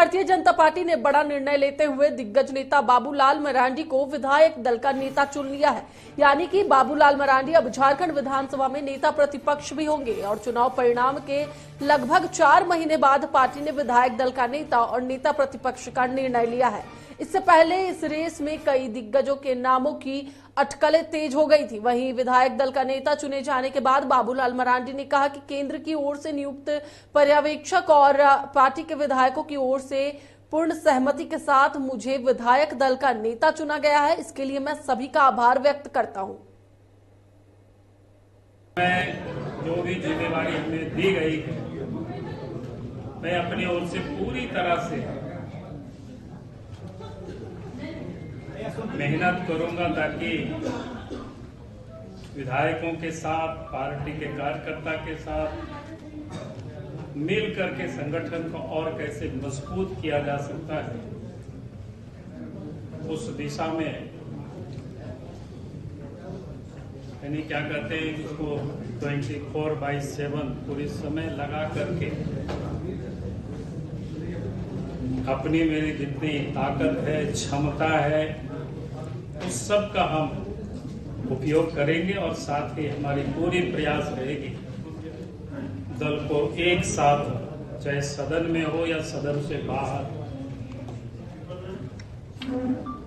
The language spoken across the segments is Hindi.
भारतीय जनता पार्टी ने बड़ा निर्णय लेते हुए दिग्गज नेता बाबूलाल मरांडी को विधायक दल का नेता चुन लिया है। यानी कि बाबूलाल मरांडी अब झारखंड विधानसभा में नेता प्रतिपक्ष भी होंगे और चुनाव परिणाम के लगभग 4 महीने बाद पार्टी ने विधायक दल का नेता और नेता प्रतिपक्ष का निर्णय लिया है। इससे पहले इस रेस में कई दिग्गजों के नामों की अटकलें तेज हो गई थी। वहीं विधायक दल का नेता चुने जाने के बाद बाबूलाल मरांडी ने कहा कि केंद्र की ओर से नियुक्त पर्यवेक्षक और पार्टी के विधायकों की ओर से पूर्ण सहमति के साथ मुझे विधायक दल का नेता चुना गया है। इसके लिए मैं सभी का आभार व्यक्त करता हूं। मैं जो भी जिम्मेवारी हमें दी गई है, मैं अपनी ओर से पूरी तरह से मेहनत करूंगा ताकि विधायकों के साथ, पार्टी के कार्यकर्ता के साथ मिल करके संगठन को और कैसे मजबूत किया जा सकता है, उस दिशा में यानी क्या कहते हैं उसको 24/7 पूरी समय लगा करके अपनी मेरी जितनी ताकत है, क्षमता है, उस सब का हम उपयोग करेंगे और साथ ही हमारी पूरी प्रयास रहेगी दल को एक साथ, चाहे सदन में हो या सदन से बाहर,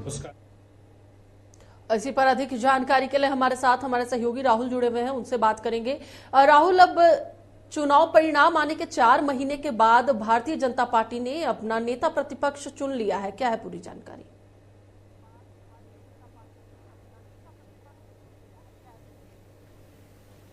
उसका। इसी पर अधिक जानकारी के लिए हमारे साथ हमारे सहयोगी राहुल जुड़े हुए हैं, उनसे बात करेंगे। राहुल, अब चुनाव परिणाम आने के 4 महीने के बाद भारतीय जनता पार्टी ने अपना नेता प्रतिपक्ष चुन लिया है, क्या है पूरी जानकारी?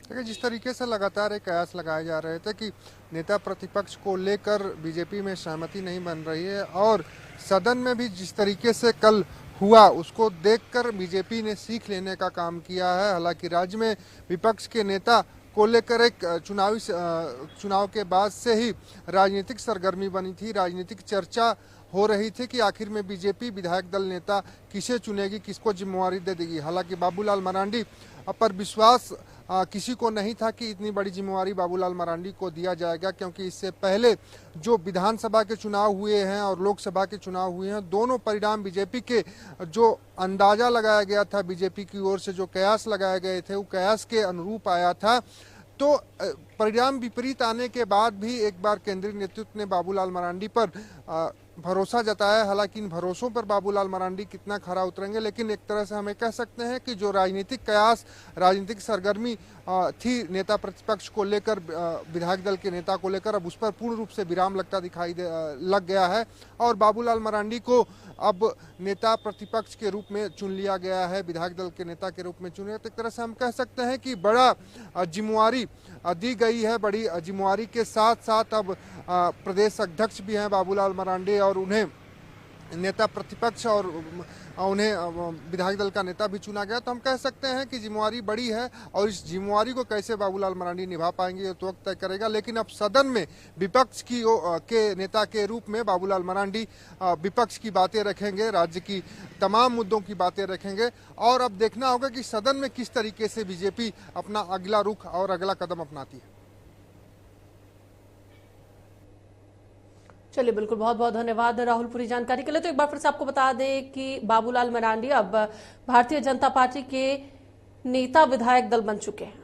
देखिए, जिस तरीके से लगातार एक कयास लगाए जा रहे थे कि नेता प्रतिपक्ष को लेकर बीजेपी में सहमति नहीं बन रही है और सदन में भी जिस तरीके से कल हुआ उसको देखकर बीजेपी ने सीख लेने का काम किया है। हालांकि राज्य में विपक्ष के नेता को लेकर एक चुनाव के बाद से ही राजनीतिक सरगर्मी बनी थी, राजनीतिक चर्चा हो रही थी कि आखिर में बीजेपी विधायक दल नेता किसे चुनेगी, किसको जिम्मेवारी दे देगी। हालांकि बाबूलाल मरांडी पर विश्वास किसी को नहीं था कि इतनी बड़ी जिम्मेवारी बाबूलाल मरांडी को दिया जाएगा, क्योंकि इससे पहले जो विधानसभा के चुनाव हुए हैं और लोकसभा के चुनाव हुए हैं, दोनों परिणाम बीजेपी के जो अंदाजा लगाया गया था, बीजेपी की ओर से जो कयास लगाए गए थे, वो कयास के अनुरूप आया था। तो परिणाम विपरीत आने के बाद भी एक बार केंद्रीय नेतृत्व ने बाबूलाल मरांडी पर भरोसा जताया। हालांकि इन भरोसों पर बाबूलाल मरांडी कितना खरा उतरेंगे, लेकिन एक तरह से हमें कह सकते हैं कि जो राजनीतिक कयास, राजनीतिक सरगर्मी थी नेता प्रतिपक्ष को लेकर, विधायक दल के नेता को लेकर, अब उस पर पूर्ण रूप से विराम लगता लग गया है और बाबूलाल मरांडी को अब नेता प्रतिपक्ष के रूप में चुन लिया गया है, विधायक दल के नेता के रूप में चुने। तो एक तरह से हम कह सकते हैं कि बड़ा जिम्मेवारी दी गई है। बड़ी जिम्मेवारी के साथ साथ अब प्रदेश अध्यक्ष भी हैं बाबूलाल मरांडी और उन्हें नेता प्रतिपक्ष और उन्हें विधायक दल का नेता भी चुना गया। तो हम कह सकते हैं कि जिम्मेवारी बड़ी है और इस जिम्मेवारी को कैसे बाबूलाल मरांडी निभा पाएंगे ये तो वक्त तय करेगा। लेकिन अब सदन में विपक्ष के नेता के रूप में बाबूलाल मरांडी विपक्ष की बातें रखेंगे, राज्य की तमाम मुद्दों की बातें रखेंगे और अब देखना होगा कि सदन में किस तरीके से बीजेपी अपना अगला रुख और अगला कदम अपनाती है। चलिए, बिल्कुल, बहुत बहुत धन्यवाद राहुल पूरी जानकारी के लिए। तो एक बार फिर से आपको बता दें कि बाबूलाल मरांडी अब भारतीय जनता पार्टी के नेता विधायक दल बन चुके हैं।